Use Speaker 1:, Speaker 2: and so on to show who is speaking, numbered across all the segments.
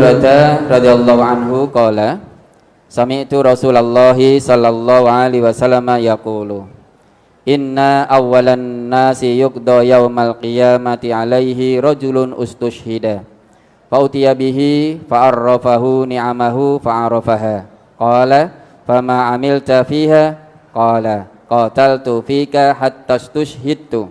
Speaker 1: Hurairah radhiyallahu anhu qala sami'tu Rasulullah sallallahu alaihi wasallam yaqulu inna awwalan nasi yuqda yaumal qiyamati alaihi rajulun ustushhida fa utiya bihi fa arrafahu ni'amahu fa arafaha qala fama amilta fiha qala qataltu fika hatta stushhidtu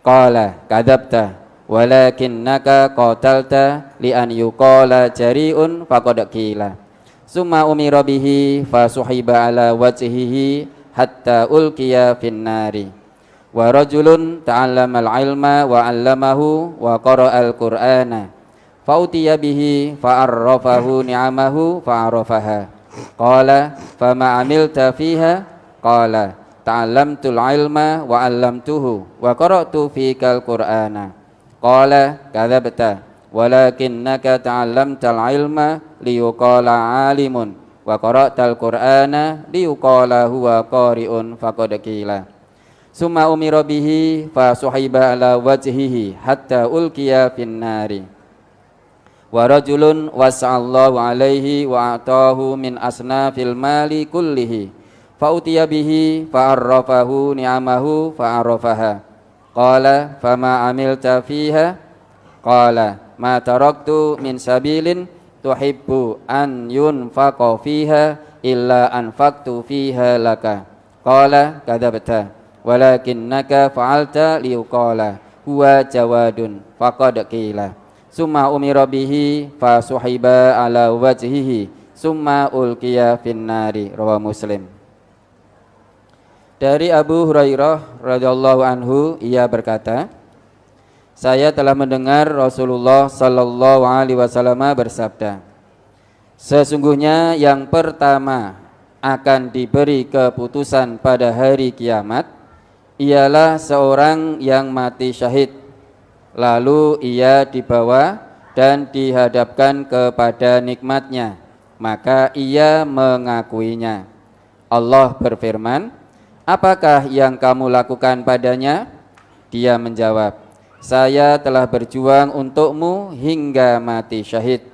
Speaker 1: qala kadzabta walakinnaka qatalta li an yuqala jari'un faqad qila summa umira bihi fa suhiba ala wajhihi hatta ulqiya finnari wa rajulun ta'allamal ilma wa 'allamahu wa qara'al qur'ana fa utiya bihi fa arrafahu ni'amahu fa arafaha qala fama amilta fiha qala ta'allamtul ilma wa 'allamtuhu wa qara'tu fikal qur'ana qala kadzabta walakinnaka ta'allamtal ilma liyuqala 'alimun wa qara'tal qur'ana liyuqala huwa qari'un faqad qila summa umira bihi fa suhiba ala wajhihi hatta ulqiya finnari wa rajulun wasa'allahu alaihi wa atahu min asnafil mali kullihi fa utiya bihi fa arrafahu ni'amahu fa arafaha qala fama amilta fiha qala ma taraktu min sabilin tuhibbu an yunfaqa fiha illa anfaqtu fiha laka qala kadzabta walakinnaka fa'alta liuqala huwa jawadun faqad qila summa umira bihi fa suhiba ala wajhihi summa ulqiya finnari rawahu Muslim. Dari Abu Hurairah radhiyallahu anhu ia berkata, saya telah mendengar Rasulullah sallallahu alaihi wasallam bersabda, sesungguhnya yang pertama akan diberi keputusan pada hari kiamat ialah seorang yang mati syahid, lalu ia dibawa dan dihadapkan kepada nikmatnya, maka ia mengakuinya. Allah berfirman, apakah yang kamu lakukan padanya? Dia menjawab, saya telah berjuang untukmu hingga mati syahid.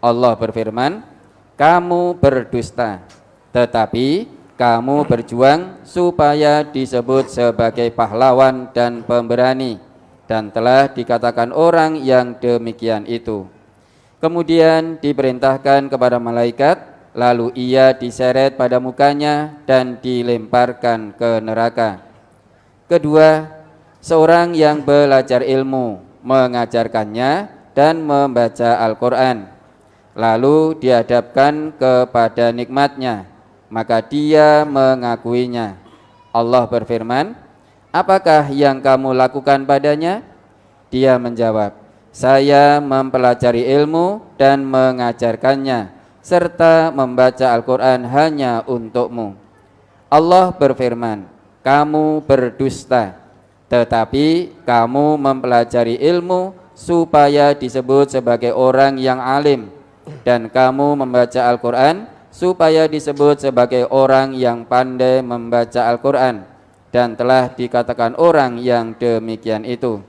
Speaker 1: Allah berfirman, kamu berdusta, tetapi kamu berjuang supaya disebut sebagai pahlawan dan pemberani, dan telah dikatakan orang yang demikian itu. Kemudian diperintahkan kepada malaikat, lalu ia diseret pada mukanya dan dilemparkan ke neraka. Kedua, seorang yang belajar ilmu, mengajarkannya dan membaca Al-Quran, lalu dihadapkan kepada nikmatnya, maka dia mengakuinya. Allah berfirman, apakah yang kamu lakukan padanya? Dia menjawab, saya mempelajari ilmu dan mengajarkannya, serta membaca Al-Quran hanya untukmu. Allah berfirman, kamu berdusta, tetapi kamu mempelajari ilmu supaya disebut sebagai orang yang alim, dan kamu membaca Al-Quran supaya disebut sebagai orang yang pandai membaca Al-Quran, dan telah dikatakan orang yang demikian itu.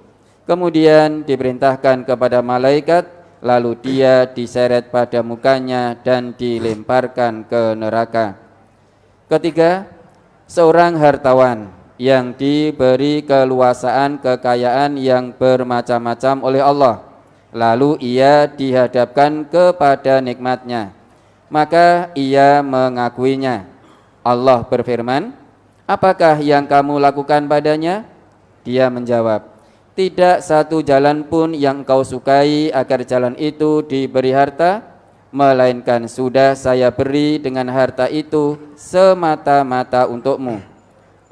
Speaker 1: Kemudian diperintahkan kepada malaikat, lalu dia diseret pada mukanya dan dilemparkan ke neraka. Ketiga, seorang hartawan yang diberi keluasaan kekayaan yang bermacam-macam oleh Allah, lalu ia dihadapkan kepada nikmatnya, maka ia mengakuinya. Allah berfirman, apakah yang kamu lakukan padanya? Dia menjawab, tidak satu jalan pun yang kau sukai agar jalan itu diberi harta, melainkan sudah saya beri dengan harta itu semata-mata untukmu.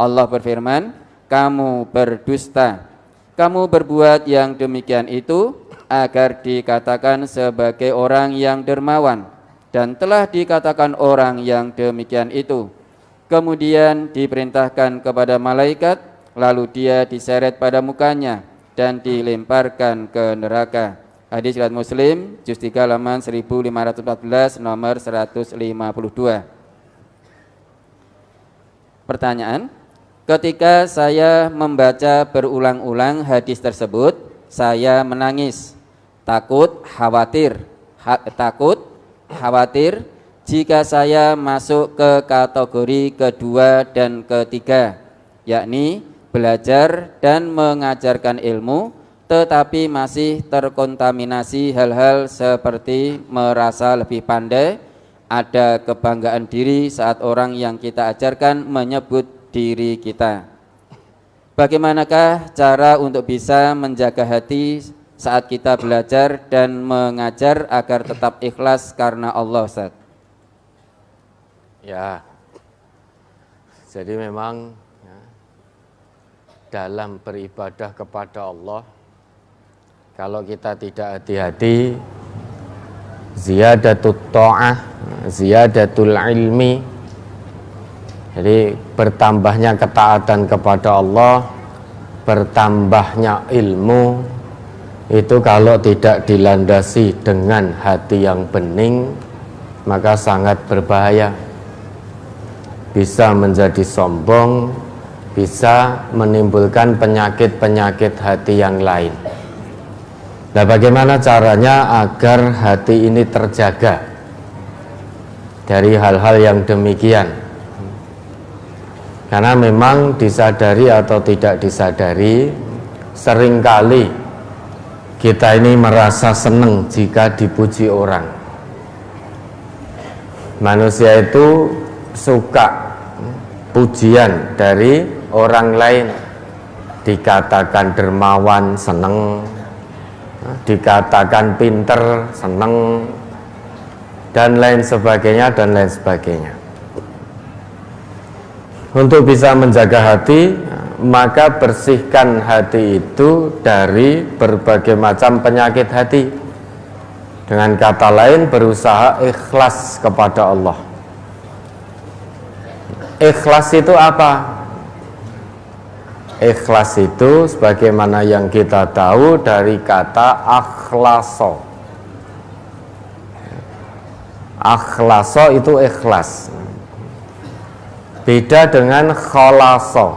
Speaker 1: Allah berfirman, kamu berdusta. Kamu berbuat yang demikian itu agar dikatakan sebagai orang yang dermawan, dan telah dikatakan orang yang demikian itu. Kemudian diperintahkan kepada malaikat, lalu dia diseret pada mukanya dan dilemparkan ke neraka. Hadis riwayat Muslim, juz 3 halaman 1514, nomor 152. Pertanyaan, ketika saya membaca berulang-ulang hadis tersebut, saya menangis, takut, khawatir takut, khawatir jika saya masuk ke kategori kedua dan ketiga, yakni belajar dan mengajarkan ilmu tetapi masih terkontaminasi hal-hal seperti merasa lebih pandai, ada kebanggaan diri saat orang yang kita ajarkan menyebut diri kita. Bagaimanakah cara untuk bisa menjaga hati saat kita belajar dan mengajar agar tetap ikhlas karena Allah, Ustaz?
Speaker 2: Ya, jadi memang ya, dalam beribadah kepada Allah, kalau kita tidak hati-hati, ziyadatut ta'ah, ziyadatul ilmi, jadi bertambahnya ketaatan kepada Allah, bertambahnya ilmu, itu kalau tidak dilandasi dengan hati yang bening, maka sangat berbahaya. Bisa menjadi sombong, bisa menimbulkan penyakit-penyakit hati yang lain. Nah, bagaimana caranya agar hati ini terjaga dari hal-hal yang demikian? Karena memang disadari atau tidak disadari, seringkali kita ini merasa senang jika dipuji orang. Manusia itu suka pujian dari orang lain, dikatakan dermawan seneng, dikatakan pinter seneng, dan lain sebagainya dan lain sebagainya. Untuk bisa menjaga hati, maka bersihkan hati itu dari berbagai macam penyakit hati. Dengan kata lain, berusaha ikhlas kepada Allah. Ikhlas itu apa? Ikhlas itu sebagaimana yang kita tahu dari kata akhlaso. Akhlaso itu ikhlas. Beda dengan khalaso.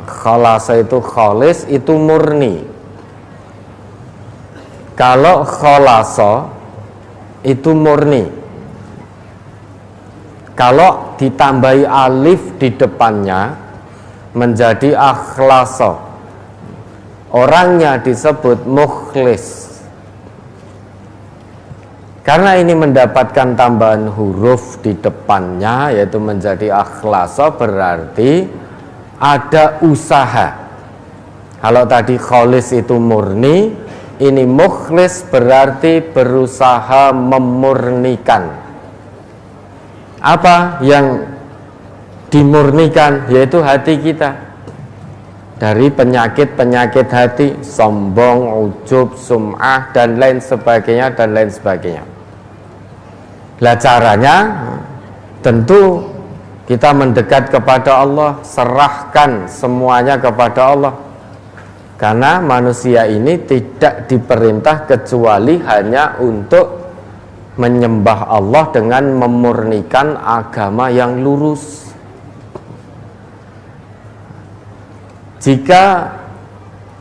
Speaker 2: Khalaso itu khalis, itu murni. Kalau khalaso itu murni. Kalau ditambahi alif di depannya menjadi akhlaso, orangnya disebut mukhlis. Karena ini mendapatkan tambahan huruf di depannya, yaitu menjadi akhlaso, berarti ada usaha. Kalau tadi khalis itu murni, ini mukhlis berarti berusaha memurnikan. Apa yang dimurnikan? Yaitu hati kita dari penyakit-penyakit hati, sombong, ujub, sum'ah, dan lain sebagainya dan lain sebagainya. Lah caranya tentu kita mendekat kepada Allah, serahkan semuanya kepada Allah. Karena manusia ini tidak diperintah kecuali hanya untuk menyembah Allah dengan memurnikan agama yang lurus. Jika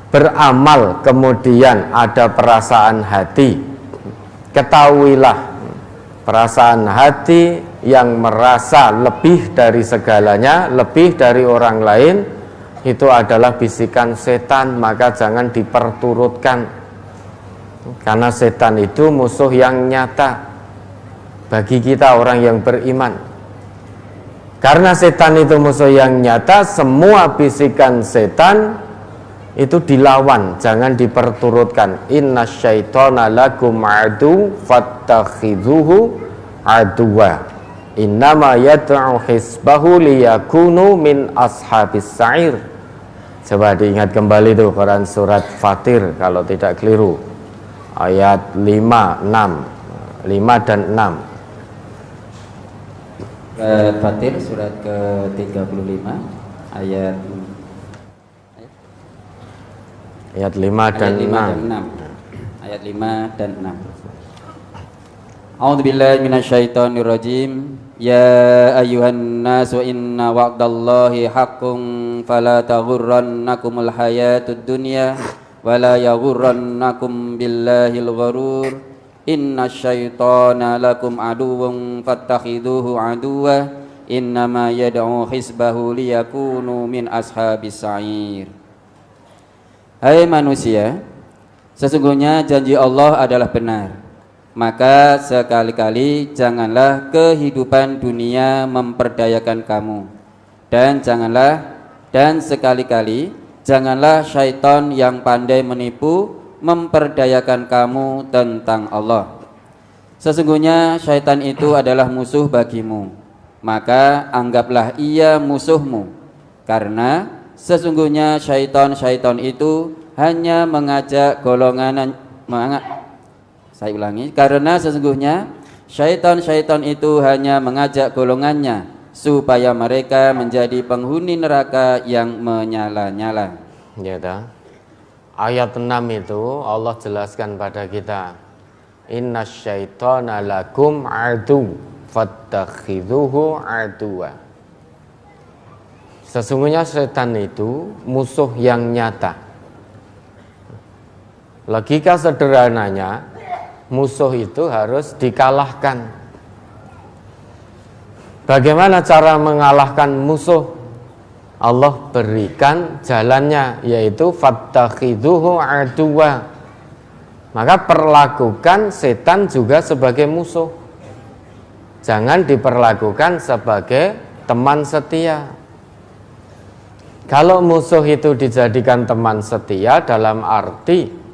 Speaker 2: beramal kemudian ada perasaan hati, ketahuilah perasaan hati yang merasa lebih dari segalanya, lebih dari orang lain, itu adalah bisikan setan, maka jangan diperturutkan. Karena setan itu musuh yang nyata bagi kita orang yang beriman. Karena setan itu musuh yang nyata, semua bisikan setan itu dilawan, jangan diperturutkan. Innasyaitona lakum adu fattakhidhuhu aduwa. Innama yad'u hisbahu liyakunu min ashabis sa'ir. Coba diingat kembali tuh Quran surat Fatir kalau tidak keliru. Ayat 5, 6, 5 dan 6.
Speaker 1: Fatir surat ke-35 ayat
Speaker 2: 5 dan 6.
Speaker 1: Ayat 5 dan 6. A'udzubillahi minasyaitonirrajim. Ya ayyuhan nasu inna wa'dallahi haqqun fala taghurrannakumul hayatud dunya wala yaghurrannakum billahil gharur. inna syaitana lakum aduwwun fattakhidhuhu aduwwa innama yad'u hizbahu liyakunu min ashabis sa'ir. Hai manusia, sesungguhnya janji Allah adalah benar. Maka sekali-kali janganlah kehidupan dunia memperdayakan kamu, dan sekali-kali janganlah syaitan yang pandai menipu memperdayakan kamu tentang Allah. Sesungguhnya syaitan itu adalah musuh bagimu, maka anggaplah ia musuhmu, karena sesungguhnya syaitan itu hanya mengajak golongan karena sesungguhnya syaitan itu hanya mengajak golongannya supaya mereka menjadi penghuni neraka yang menyala-nyala.
Speaker 2: Ya dah. Ayat 6 itu Allah jelaskan pada kita, inna syaitana lakum adu fattakhidhuhu aduwa. Sesungguhnya setan itu musuh yang nyata. Logika sederhananya, musuh itu harus dikalahkan. Bagaimana cara mengalahkan musuh? Allah berikan jalannya, yaitu fattakhidhuhu aduwa. Maka perlakukan setan juga sebagai musuh. Jangan diperlakukan sebagai teman setia. Kalau musuh itu dijadikan teman setia dalam arti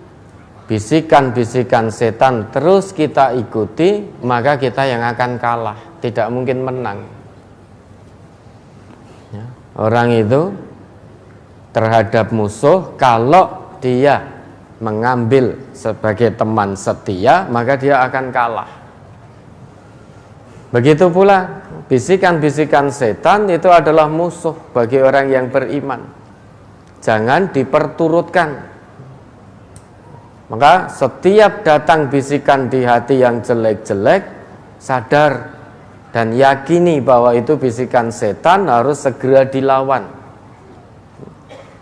Speaker 2: bisikan-bisikan setan terus kita ikuti, maka kita yang akan kalah, tidak mungkin menang. Ya. Orang itu terhadap musuh, kalau dia mengambil sebagai teman setia, maka dia akan kalah. Begitu pula bisikan-bisikan setan itu adalah musuh bagi orang yang beriman. Jangan diperturutkan. Maka setiap datang bisikan di hati yang jelek-jelek, sadar dan yakini bahwa itu bisikan setan, harus segera dilawan.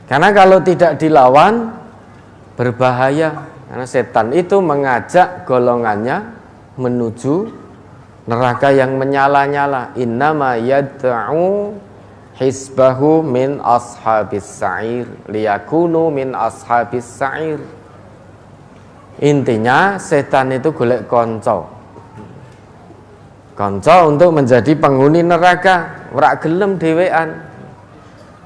Speaker 2: Karena kalau tidak dilawan, berbahaya. Karena setan itu mengajak golongannya menuju neraka yang menyala-nyala. Innama yad'u hisbahu min ashabis sa'ir liyakunu min ashabis sa'ir. Intinya setan itu golek konco untuk menjadi penghuni neraka. Ora gelem dhewean,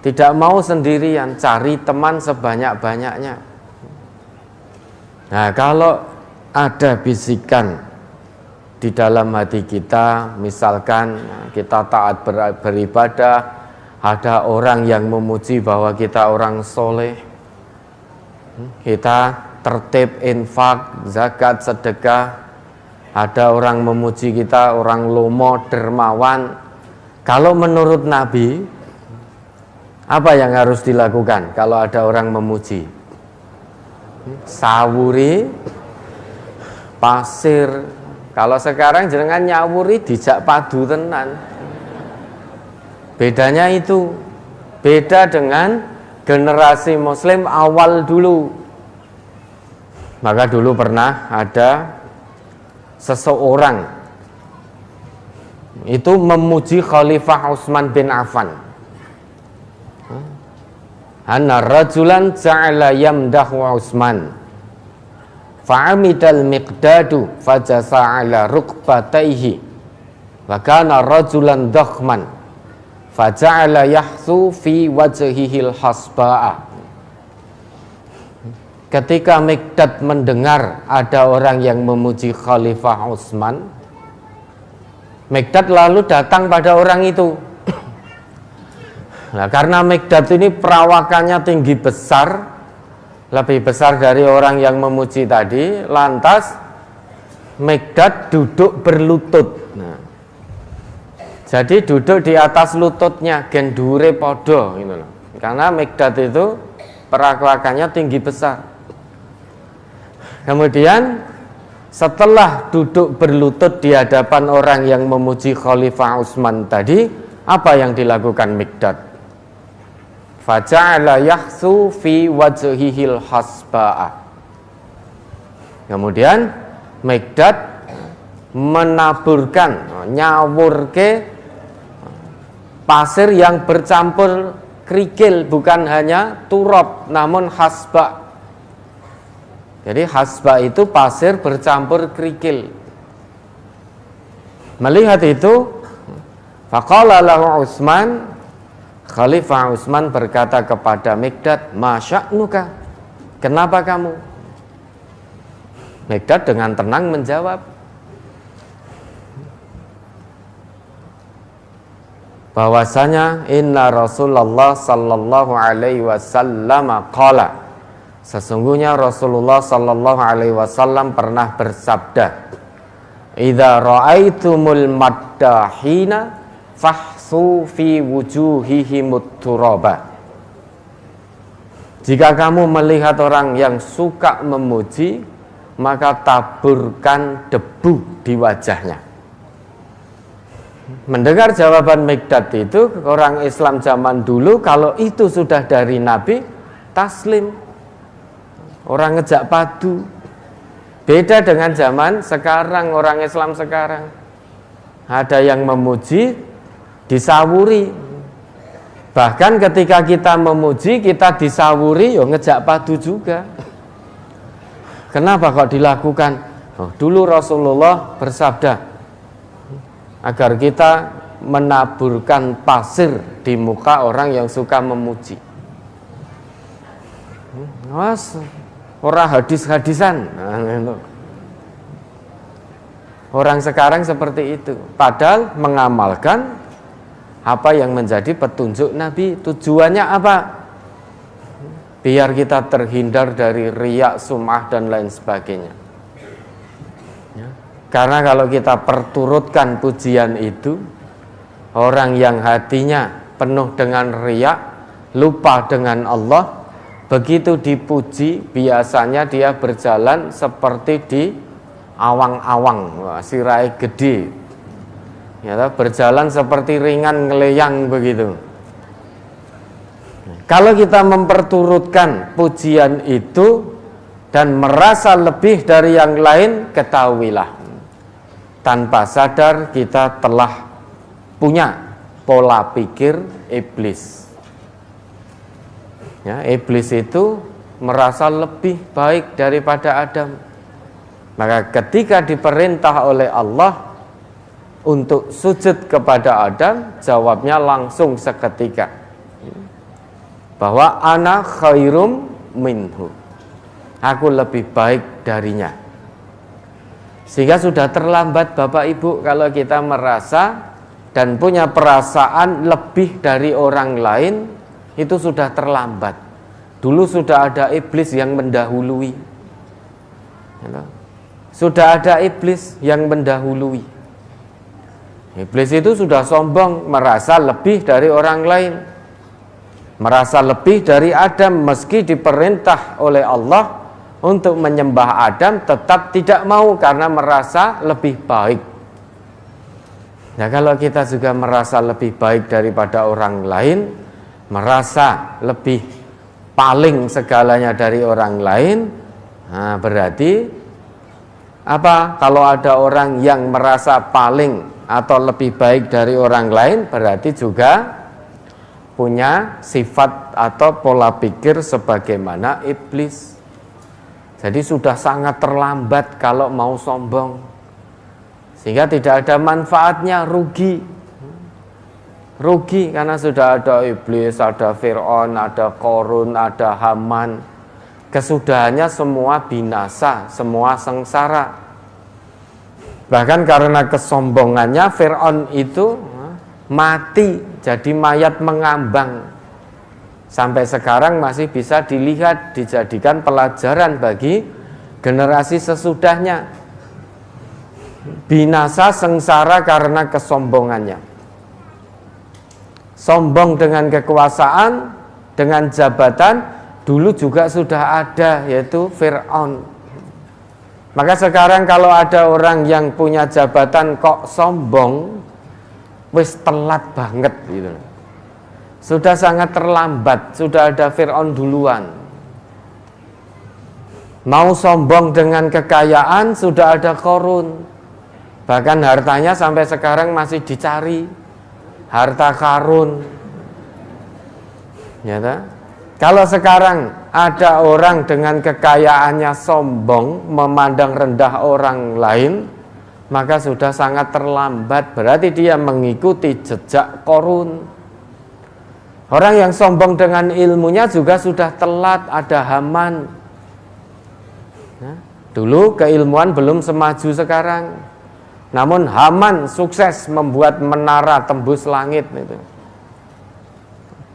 Speaker 2: tidak mau sendirian, cari teman sebanyak-banyaknya. Nah, kalau ada bisikan di dalam hati kita, misalkan kita taat beribadah, ada orang yang memuji bahwa kita orang soleh, kita tertib, infak, zakat, sedekah, ada orang memuji kita orang lomo, dermawan. Kalau menurut Nabi, apa yang harus dilakukan kalau ada orang memuji? Sawuri, pasir. Kalau sekarang jenengan nyawuri dijak padu tenan. Bedanya itu, beda dengan generasi muslim awal dulu. Maka dulu pernah ada seseorang itu memuji Khalifah Utsman bin Affan. Anna rajulan ja'ala yamdahu Utsman fa'amidal miqdadu fajasa ala rukbataihi wa kana rajulan dakhman faja'ala yahsu fi wajhihil hasba'a. Ketika Miqdad mendengar ada orang yang memuji Khalifah Utsman, Miqdad lalu datang pada orang itu. Nah, karena Miqdad ini perawakannya tinggi besar, lebih besar dari orang yang memuji tadi, lantas Miqdad duduk berlutut. Nah, jadi duduk di atas lututnya, gendure podo, gitu loh. Karena Miqdad itu perawakannya tinggi besar. Kemudian setelah duduk berlutut di hadapan orang yang memuji Khalifah Utsman tadi, apa yang dilakukan Miqdad? Faja'ala yahsu fi wajhihil hasba'a. Kemudian Mikdad menaburkan, nyawurke pasir yang bercampur kerikil, bukan hanya turab namun hasba. Jadi hasba itu pasir bercampur kerikil. Melihat itu, faqala lahu Utsman, Khalifah Utsman berkata kepada Mikdad, "Ma sya'nuka? Kenapa kamu?" Mikdad dengan tenang menjawab, bahwasanya inna Rasulullah sallallahu alaihi wasallam qala, sesungguhnya Rasulullah sallallahu alaihi wasallam pernah bersabda, idza ra'aitumul maddahina fahsu fi wujuhihimut turaba. Jika kamu melihat orang yang suka memuji, maka taburkan debu di wajahnya. Mendengar jawaban Mikdad itu, orang Islam zaman dulu kalau itu sudah dari Nabi, taslim. Orang ngejak padu. Beda dengan zaman sekarang, orang Islam sekarang. Ada yang memuji, disawuri. Bahkan ketika kita memuji, kita disawuri, yo ngejak padu juga. Kenapa kok dilakukan? Oh, dulu Rasulullah bersabda, agar kita menaburkan pasir di muka orang yang suka memuji. Was, orang hadis-hadisan. Orang sekarang seperti itu. Padahal mengamalkan apa yang menjadi petunjuk Nabi. Tujuannya apa? Biar kita terhindar dari riya, sum'ah dan lain sebagainya. Karena kalau kita perturutkan pujian itu, orang yang hatinya penuh dengan riya, lupa dengan Allah, begitu dipuji biasanya dia berjalan seperti di awang-awang, sirai gede, ya, berjalan seperti ringan ngeleyang begitu. Kalau kita memperturutkan pujian itu dan merasa lebih dari yang lain, ketahuilah, tanpa sadar kita telah punya pola pikir iblis. Ya, iblis itu merasa lebih baik daripada Adam. Maka ketika diperintah oleh Allah untuk sujud kepada Adam, jawabnya langsung seketika, bahwa ana khairum minhu, aku lebih baik darinya. Sehingga sudah terlambat Bapak Ibu kalau kita merasa dan punya perasaan lebih dari orang lain, itu sudah terlambat. Dulu sudah ada iblis yang mendahului. Sudah ada iblis yang mendahului. Iblis itu sudah sombong, merasa lebih dari orang lain. Merasa lebih dari Adam, meski diperintah oleh Allah untuk menyembah Adam, tetap tidak mau karena merasa lebih baik. Nah, kalau kita juga merasa lebih baik daripada orang lain, merasa lebih paling segalanya dari orang lain, nah berarti apa? Kalau ada orang yang merasa paling atau lebih baik dari orang lain, berarti juga punya sifat atau pola pikir sebagaimana iblis. Jadi sudah sangat terlambat kalau mau sombong, sehingga tidak ada manfaatnya, rugi karena sudah ada iblis, ada Fir'aun, ada Qarun, ada Haman. Kesudahannya semua binasa, semua sengsara. Bahkan karena kesombongannya Fir'aun itu mati, jadi mayat mengambang. Sampai sekarang masih bisa dilihat, dijadikan pelajaran bagi generasi sesudahnya. Binasa sengsara karena kesombongannya. Sombong dengan kekuasaan, dengan jabatan, dulu juga sudah ada, yaitu Fir'aun. Maka sekarang kalau ada orang yang punya jabatan kok sombong, wis telat banget gitu. Sudah sangat terlambat, sudah ada Fir'aun duluan. Mau sombong dengan kekayaan, sudah ada Qarun. Bahkan hartanya sampai sekarang masih dicari. Harta karun. Ya tak? Kalau sekarang ada orang dengan kekayaannya sombong, memandang rendah orang lain, maka sudah sangat terlambat. Berarti dia mengikuti jejak Qarun. Orang yang sombong dengan ilmunya juga sudah telat. Ada Haman. Dulu keilmuan belum semaju sekarang. Namun Haman sukses membuat menara tembus langit itu.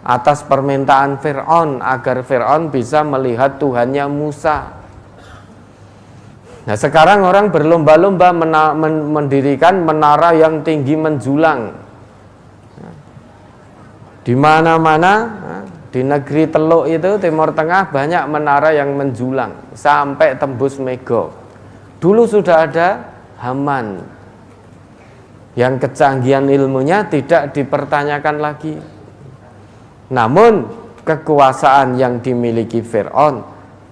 Speaker 2: Atas permintaan Fir'aun, agar Fir'aun bisa melihat Tuhannya Musa. Nah, sekarang orang berlomba-lomba mendirikan menara yang tinggi menjulang. Di mana-mana, di negeri Teluk itu, Timur Tengah, banyak menara yang menjulang sampai tembus Mego. Dulu sudah ada Haman yang kecanggihan ilmunya tidak dipertanyakan lagi. Namun kekuasaan yang dimiliki Fir'aun,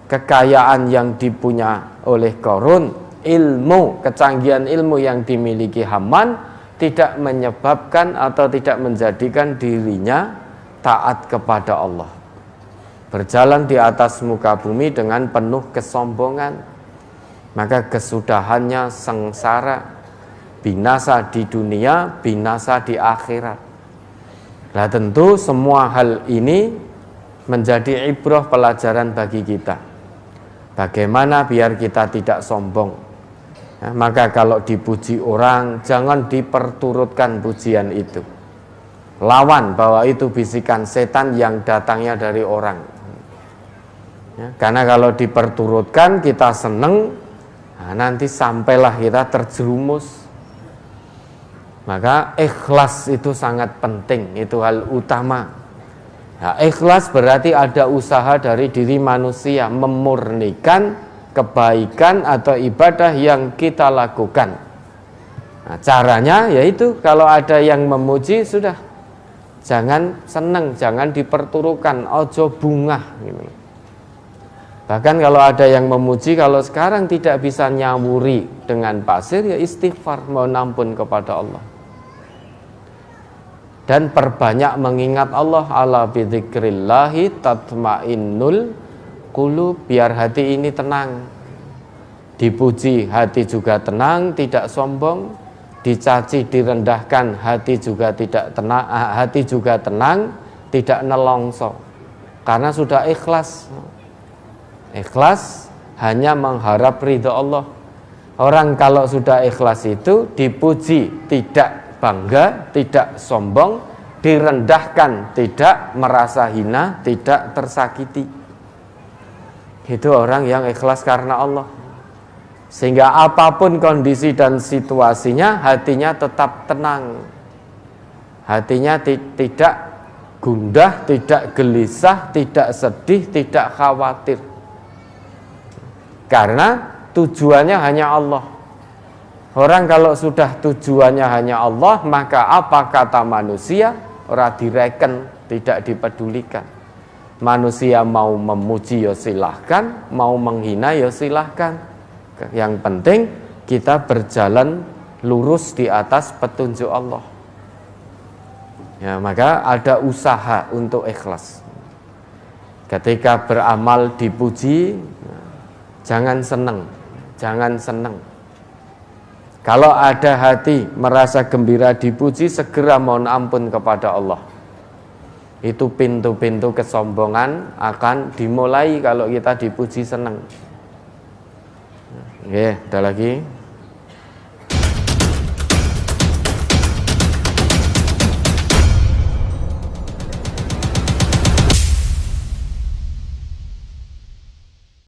Speaker 2: kekayaan yang dipunya oleh Qarun, ilmu, kecanggihan ilmu yang dimiliki Haman tidak menyebabkan atau tidak menjadikan dirinya taat kepada Allah. Berjalan di atas muka bumi dengan penuh kesombongan, maka kesudahannya sengsara, binasa di dunia, binasa di akhirat. Nah, tentu semua hal ini menjadi ibrah pelajaran bagi kita. Bagaimana biar kita tidak sombong. Nah, maka kalau dipuji orang, jangan diperturutkan pujian itu. Lawan bahwa itu bisikan setan yang datangnya dari orang. Ya, karena kalau diperturutkan kita seneng, nah, nanti sampailah kita terjerumus. Maka ikhlas itu sangat penting, itu hal utama. Nah, ikhlas berarti ada usaha dari diri manusia memurnikan kebaikan atau ibadah yang kita lakukan. Nah, caranya yaitu kalau ada yang memuji, sudah jangan seneng, jangan diperturukan, ojo bungah gitu. Bahkan kalau ada yang memuji, kalau sekarang tidak bisa nyawuri dengan pasir, ya istighfar, mohon ampun kepada Allah. Dan perbanyak mengingat Allah. Ala bidzikrillahi tatmainnul qulub, biar hati ini tenang. Dipuji hati juga tenang, tidak sombong. Dicaci, direndahkan, hati juga tidak tenang, hati juga tenang, tidak nelongso. Karena sudah ikhlas. Ikhlas hanya mengharap ridha Allah. Orang kalau sudah ikhlas itu dipuji tidak bangga, tidak sombong, direndahkan tidak merasa hina, tidak tersakiti. Itu orang yang ikhlas karena Allah. Sehingga apapun kondisi dan situasinya, hatinya tetap tenang. Hatinya tidak gundah, tidak gelisah, tidak sedih, tidak khawatir. Karena tujuannya hanya Allah. Orang kalau sudah tujuannya hanya Allah, maka apa kata manusia ora direken, tidak dipedulikan. Manusia mau memuji ya silahkan, mau menghina ya silahkan. Yang penting kita berjalan lurus di atas petunjuk Allah. Ya, maka ada usaha untuk ikhlas. Ketika beramal dipuji, jangan senang, jangan senang. Kalau ada hati merasa gembira dipuji, segera mohon ampun kepada Allah. Itu pintu-pintu kesombongan akan dimulai kalau kita dipuji senang. Oke, ada lagi.